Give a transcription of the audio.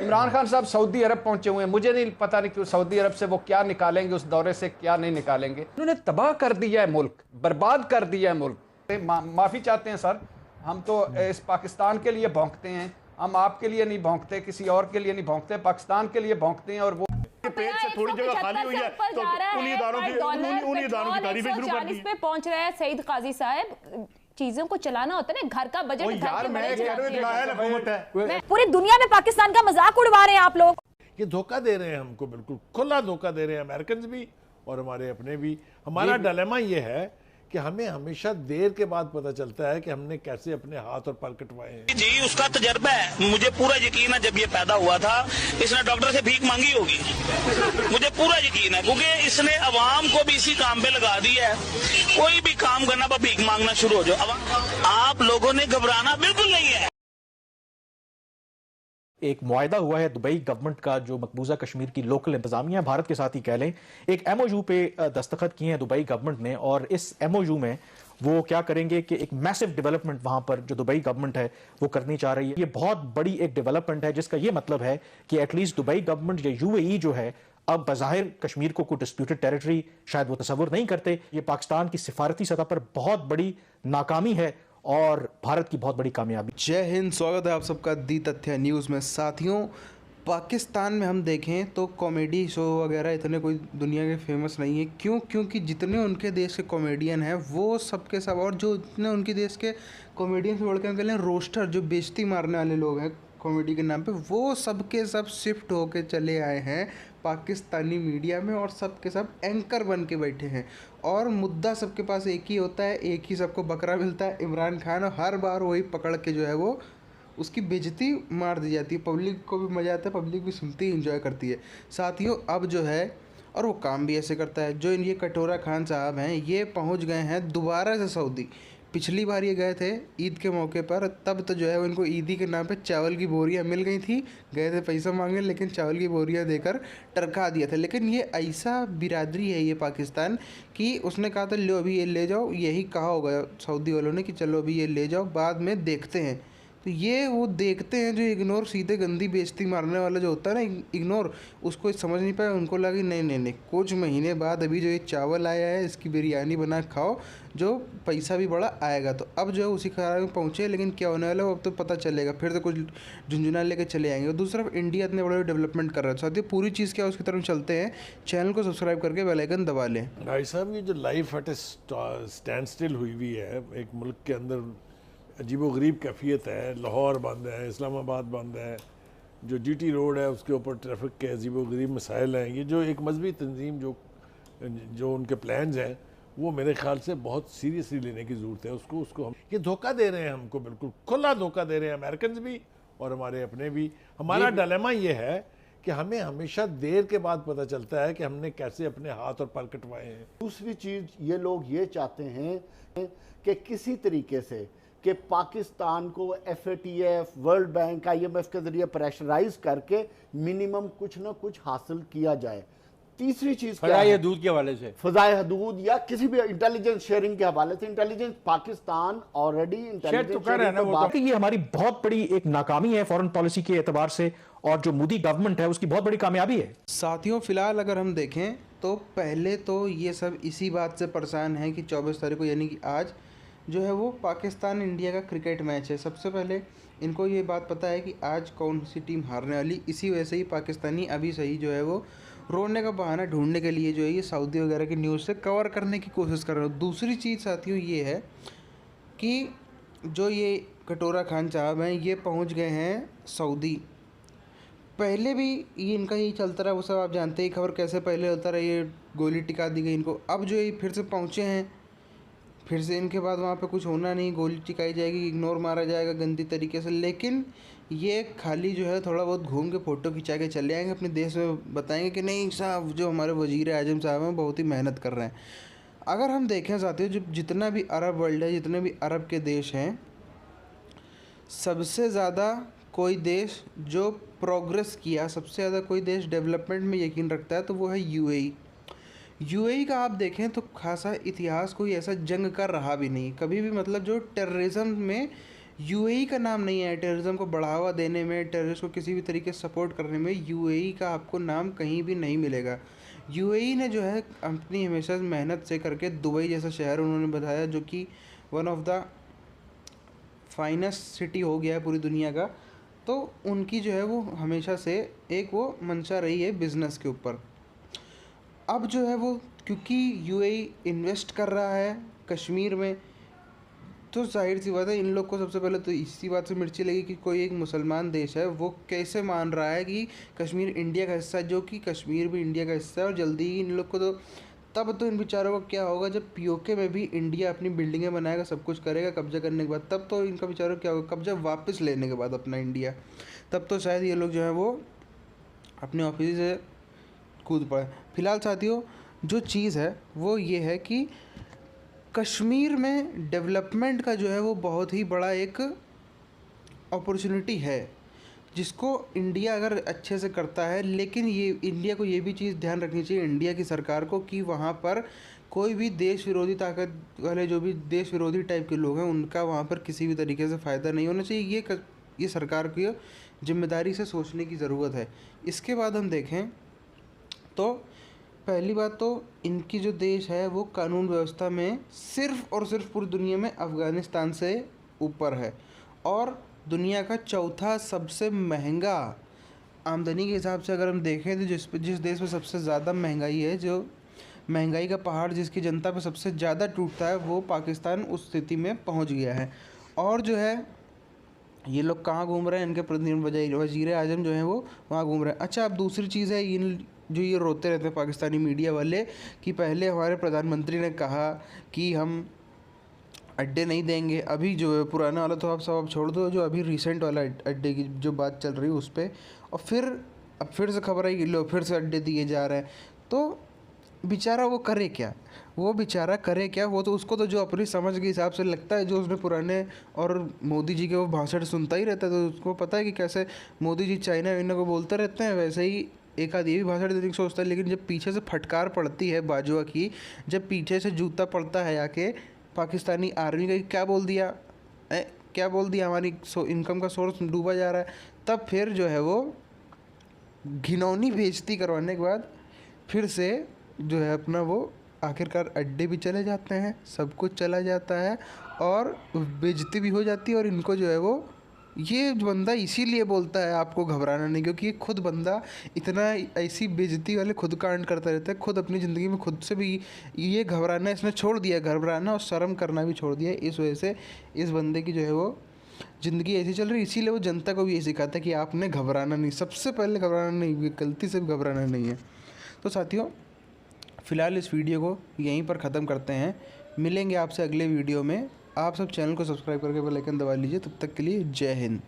इमरान खान साहब सऊदी अरब पहुंचे हुए हैं, मुझे नहीं पता नहीं कि सऊदी अरब से वो क्या निकालेंगे, उस दौरे से क्या नहीं निकालेंगे। उन्होंने तबाह कर दिया है मुल्क, बर्बाद कर दिया है मुल्क। माफ़ी चाहते हैं सर, हम तो इस पाकिस्तान के लिए भौंकते हैं, हम आपके लिए नहीं भौंकते, किसी और के लिए नहीं भौंकते, पाकिस्तान के लिए भौंकते हैं। और वो पेट से थोड़ी जगह खाली हुई है तो उन्हीं इदारों की तारीफें शुरू कर दी पे पहुंच रहा है। सईद काजी साहब, चीजों को चलाना होता है ना, घर का बजट यार, मैं कह रहा हूं नायल हुकूमत है। पूरी दुनिया में पाकिस्तान का मजाक उड़वा रहे हैं आप लोग। ये धोखा दे रहे हैं हमको, बिल्कुल खुला धोखा दे रहे हैं अमेरिकन भी और हमारे अपने भी। हमारा डिलेमा ये है कि हमें हमेशा देर के बाद पता चलता है कि हमने कैसे अपने हाथ और पैर कटवाए हैं। जी उसका तजर्बा है, मुझे पूरा यकीन है जब ये पैदा हुआ था इसने डॉक्टर से भीख मांगी होगी, मुझे पूरा यकीन है, क्योंकि इसने अवाम को भी इसी काम पे लगा दिया है। कोई भी काम करना पर भीख मांगना शुरू हो जाओ। आप लोगों ने घबराना बिल्कुल नहीं है। एक मुआहदा हुआ है दुबई गवर्नमेंट का, जो मकबूजा कश्मीर की लोकल इंतजामिया भारत के साथ ही कह लें, एक एमओयू पे दस्तखत किए हैं दुबई गवर्नमेंट ने। और इस एमओयू में वो क्या करेंगे कि एक मैसिव डेवलपमेंट वहां पर जो दुबई गवर्नमेंट है वो करनी चाह रही है। ये बहुत बड़ी एक डेवलपमेंट है जिसका ये मतलब है कि एटलीस्ट दुबई गवर्नमेंट या यूएई जो है अब बज़ाहिर कश्मीर को कोई डिस्प्यूटेड टेरिटरी शायद वो तस्वुर नहीं करते। ये पाकिस्तान की सिफारती सतह पर बहुत बड़ी नाकामी है और भारत की बहुत बड़ी कामयाबी। जय हिंद, स्वागत है आप सबका दी तथ्य न्यूज़ में। साथियों, पाकिस्तान में हम देखें तो कॉमेडी शो वगैरह इतने कोई दुनिया के फेमस नहीं है। क्यों? क्योंकि जितने उनके देश के कॉमेडियन हैं वो सबके सब, और जो इतने उनके देश के कॉमेडियन से बढ़ के कह लें रोस्टर, जो बेइज्जती मारने वाले लोग हैं कॉमेडी के नाम पे, वो सब के सब शिफ्ट होके चले आए हैं पाकिस्तानी मीडिया में और सब के सब एंकर बन के बैठे हैं। और मुद्दा सबके पास एक ही होता है, एक ही सबको बकरा मिलता है, इमरान खान। और हर बार वही पकड़ के जो है वो उसकी बेइज्जती मार दी जाती है। पब्लिक को भी मज़ा आता है, पब्लिक भी सुनती है, इंजॉय करती है। साथियों, अब जो है, और वो काम भी ऐसे करता है, जो ये कटोरा खान साहब हैं, ये पहुंच गए हैं दोबारा से सऊदी। पिछली बार ये गए थे ईद के मौके पर, तब तो जो है उनको ईदी के नाम पे चावल की बोरियां मिल गई थी। गए थे पैसा मांगने, लेकिन चावल की बोरियां देकर टरका दिया था। लेकिन ये ऐसा बिरादरी है ये पाकिस्तान कि उसने कहा था लो अभी ये ले जाओ, यही कहा होगा सऊदी वालों ने कि चलो अभी ये ले जाओ, बाद में देखते हैं। तो ये वो देखते हैं जो इग्नोर, सीधे गंदी बेइज्जती मारने वाला जो होता है ना इग्नोर, उसको समझ नहीं पाया। उनको लगा नहीं नहीं नहीं, कुछ महीने बाद अभी जो ये चावल आया है इसकी बिरयानी बना खाओ, जो पैसा भी बड़ा आएगा। तो अब जो है उसी खराब में पहुँचे, लेकिन क्या होने वाला है वो अब तो पता चलेगा। फिर तो कुछ झुंझुना लेके चले आएंगे। और दूसरी तरफ इंडिया इतने बड़े डेवलपमेंट कर रहा है। साथियों, पूरी चीज़ क्या उसकी तरफ चलते हैं, चैनल को सब्सक्राइब करके बेल आइकन दबा लें। भाई साहब, ये जो life at A stand still हुई हुई है एक मुल्क के अंदर, अजीबोगरीब कैफियत है। लाहौर बंद है, इस्लामाबाद बंद है, जो जीटी रोड है उसके ऊपर ट्रैफिक के अजीबोगरीब मसाइल हैं। ये जो एक मजहबी तंजीम जो उनके प्लान्स हैं वो मेरे ख्याल से बहुत सीरियसली लेने की ज़रूरत है। उसको हम ये धोखा दे रहे हैं हमको, बिल्कुल खुला धोखा दे रहे हैं अमेरिकन भी और हमारे अपने भी। हमारा डिलेमा ये है कि हमें हमेशा देर के बाद पता चलता है कि हमने कैसे अपने हाथ और पैर कटवाए हैं। दूसरी चीज़, ये लोग ये चाहते हैं कि किसी तरीके से कि पाकिस्तान को FATF, वर्ल्ड बैंक, IMF के ज़रिए प्रेशराइज करके मिनिमम कुछ ना कुछ हासिल किया जाए। तीसरी चीज़ फ़ज़ाए हदूद के हवाले से, फ़ज़ाए हदूद या किसी भी इंटेलिजेंस शेयरिंग के हवाले से। इंटेलिजेंस पाकिस्तान ऑलरेडी इंटेलिजेंस तो कर रहा है ना वो, तो ये हमारी बहुत बड़ी एक नाकामी है फॉरेन पॉलिसी के एतबार से, और जो मोदी गवर्नमेंट है उसकी बहुत बड़ी कामयाबी है। साथियों, फिलहाल अगर हम देखें तो पहले तो ये सब इसी बात से परेशान है कि 24 तारीख को यानी कि आज जो है वो पाकिस्तान इंडिया का क्रिकेट मैच है। सबसे पहले इनको ये बात पता है कि आज कौन सी टीम हारने वाली। इसी वजह से ही पाकिस्तानी अभी सही जो है वो रोने का बहाना ढूंढने के लिए जो है ये सऊदी वगैरह की न्यूज़ से कवर करने की कोशिश कर रहे हो। दूसरी चीज़ साथियों ये है कि जो ये कटोरा खान साहब हैं ये पहुंच गए हैं सऊदी। पहले भी ये इनका ही चलता रहा, वो सब आप जानते ही खबर कैसे पहले होता रहा, ये गोली टिका दी गई इनको। अब जो ये फिर से पहुँचे हैं, फिर से इनके बाद वहाँ पे कुछ होना नहीं, गोली टिकाई जाएगी, इग्नोर मारा जाएगा गंदी तरीके से। लेकिन ये खाली जो है थोड़ा बहुत घूम के फ़ोटो खिंचा के चले आएंगे अपने देश में, बताएंगे कि नहीं साहब जो हमारे वज़ीर आज़म साहब हैं बहुत ही मेहनत कर रहे हैं। अगर हम देखें साथियों, जो जितना भी अरब वर्ल्ड है, जितने भी अरब के देश हैं, सबसे ज़्यादा कोई देश जो प्रोग्रेस किया, सबसे ज़्यादा कोई देश डेवलपमेंट में यकीन रखता है तो वो है यूएई का आप देखें तो खासा इतिहास कोई ऐसा जंग का रहा भी नहीं कभी भी। मतलब जो टेररिज्म में यूएई का नाम नहीं है टेररिज्म को बढ़ावा देने में, टेररिस्ट को किसी भी तरीके से सपोर्ट करने में। यूएई का आपको नाम कहीं भी नहीं मिलेगा। यूएई ने जो है अपनी हमेशा मेहनत से करके दुबई जैसा शहर उन्होंने बताया, जो कि one of the finest city हो गया है पूरी दुनिया का। तो उनकी जो है वो हमेशा से एक वो मंशा रही है बिज़नेस के ऊपर। अब जो है वो क्योंकि यूएई इन्वेस्ट कर रहा है कश्मीर में, तो जाहिर सी बात है इन लोग को सबसे पहले तो इसी बात से मिर्ची लगी कि कोई एक मुसलमान देश है वो कैसे मान रहा है कि कश्मीर इंडिया का हिस्सा है, जो कि कश्मीर भी इंडिया का हिस्सा है। और जल्दी ही इन लोग को तो तब तो इन बेचारों को क्या होगा जब पीओके में भी इंडिया अपनी बिल्डिंगें बनाएगा, सब कुछ करेगा कब्जा करने के बाद, तब तो इनका बेचारों क्या होगा कब्जा वापस लेने के बाद अपना इंडिया, तब तो शायद ये लोग जो है वो अपने ऑफिस से कूद पड़े। फिलहाल साथियों जो चीज़ है वो ये है कि कश्मीर में डेवलपमेंट का जो है वो बहुत ही बड़ा एक अपॉर्चुनिटी है, जिसको इंडिया अगर अच्छे से करता है। लेकिन ये इंडिया को ये भी चीज़ ध्यान रखनी चाहिए इंडिया की सरकार को कि वहाँ पर कोई भी देश विरोधी ताकत वाले जो भी देश विरोधी टाइप के लोग हैं उनका वहाँ पर किसी भी तरीके से फ़ायदा नहीं होना चाहिए। ये सरकार की जिम्मेदारी से सोचने की ज़रूरत है। इसके बाद हम देखें तो पहली बात तो इनकी जो देश है वो कानून व्यवस्था में सिर्फ़ और सिर्फ पूरी दुनिया में अफ़गानिस्तान से ऊपर है, और दुनिया का चौथा सबसे महंगा आमदनी के हिसाब से अगर हम देखें तो जिस देश में सबसे ज़्यादा महंगाई है, जो महंगाई का पहाड़ जिसकी जनता पे सबसे ज़्यादा टूटता है, वो पाकिस्तान उस स्थिति में पहुंच गया है। और जो है ये लोग कहाँ घूम रहे हैं, इनके वज़ीर आज़म जो हैं वो वहाँ घूम रहे हैं। अच्छा, अब दूसरी चीज़ है जो ये रोते रहते हैं पाकिस्तानी मीडिया वाले कि पहले हमारे प्रधानमंत्री ने कहा कि हम अड्डे नहीं देंगे, अभी जो है पुराना वाला तो आप सब छोड़ दो, जो अभी रिसेंट वाला अड्डे की जो बात चल रही है उस पर, और फिर से खबर आई कि लो फिर से अड्डे दिए जा रहे हैं। तो बेचारा वो करे क्या, वो तो उसको तो जो अपनी समझ के हिसाब से लगता है, जो उसने पुराने और मोदी जी के वो भाषण सुनता ही रहता है, तो उसको पता है कि कैसे मोदी जी चाइना वाइना को बोलते रहते हैं, वैसे ही एक आध ये भी भाषण देने की सोचता है। लेकिन जब पीछे से फटकार पड़ती है बाजुआ की, जब पीछे से जूता पड़ता है आके पाकिस्तानी आर्मी का, क्या बोल दिया हमारी इनकम का सोर्स डूबा जा रहा है, तब फिर जो है वो घिनौनी बेइज्जती करवाने के बाद फिर से जो है अपना वो आखिरकार अड्डे भी चले जाते हैं, सब कुछ चला जाता है और बेइज्जती भी हो जाती है। और इनको जो है वो ये बंदा इसीलिए बोलता है आपको घबराना नहीं, क्योंकि ये खुद बंदा इतना ऐसी बेइज्जती वाले खुद कांड करता रहता है, खुद अपनी ज़िंदगी में खुद से भी ये घबराना इसने छोड़ दिया, घबराना और शर्म करना भी छोड़ दिया। इस वजह से इस बंदे की जो है वो ज़िंदगी ऐसी चल रही, इसीलिए वो जनता को भी ये सिखाता है कि आपने घबराना नहीं, सबसे पहले घबराना नहीं, गलती से भी घबराना नहीं है। तो साथियों फ़िलहाल इस वीडियो को यहीं पर ख़त्म करते हैं, मिलेंगे आपसे अगले वीडियो में। आप सब चैनल को सब्सक्राइब करके बेल आइकन दबा लीजिए। तब तक के लिए जय हिंद।